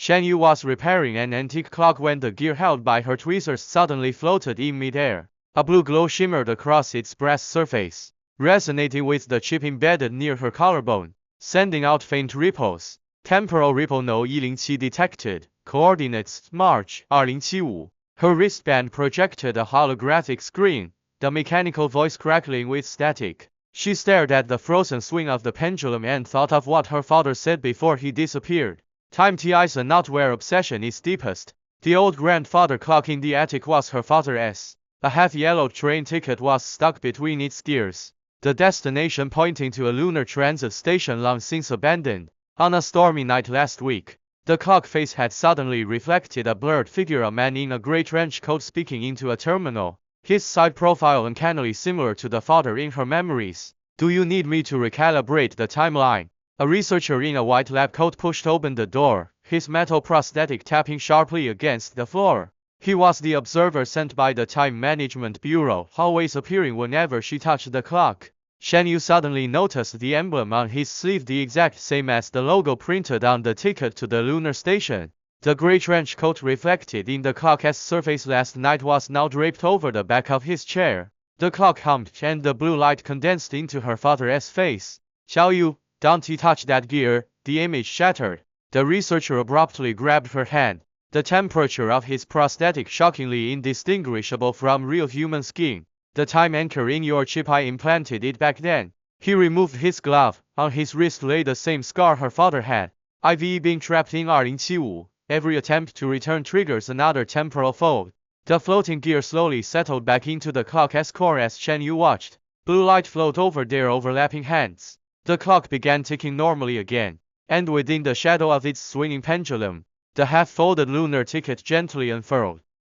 Shen Yu was repairing an antique clock when the gear held by her tweezers suddenly floated in midair. A blue glow shimmered across its brass surface, resonating with the chip embedded near her collarbone, sending out faint ripples. Temporal ripple No 107 detected. Coordinates March 2075. Her wristband projected a holographic screen, the mechanical voice crackling with static. She stared at the frozen swing of the pendulum and thought of what her father said before he disappeared. Time ties a knot where obsession is deepest. The old grandfather clock in the attic was her father's. A half-yellowed train ticket was stuck between its gears, the destination pointing to a lunar transit station long since abandoned. On a stormy night last week, the clock face had suddenly reflected a blurred figure, a man in a grey trench coat speaking into a terminal, his side profile uncannily similar to the father in her memories. Do you need me to recalibrate the timeline? A researcher in a white lab coat pushed open the door, his metal prosthetic tapping sharply against the floor. He was the observer sent by the Time Management Bureau, always appearing whenever she touched the clock. Shen Yu suddenly noticed the emblem on his sleeve, the exact same as the logo printed on the ticket to the lunar station. The grey trench coat reflected in the clock's surface last night was now draped over the back of his chair. The clock hummed and the blue light condensed into her father's face. Xiao Yu, don't you touch that gear. The image shattered. The researcher abruptly grabbed her hand. The temperature of his prosthetic shockingly indistinguishable from real human skin. The time anchor in your chip, I implanted it back then. He removed his glove. On his wrist lay the same scar her father had. IV being trapped in 2075. Every attempt to return triggers another temporal fold. The floating gear slowly settled back into the clock's core as Shen Yu watched. Blue light flowed over their overlapping hands. The clock began ticking normally again, and within the shadow of its swinging pendulum, the half-folded lunar ticket gently unfurled.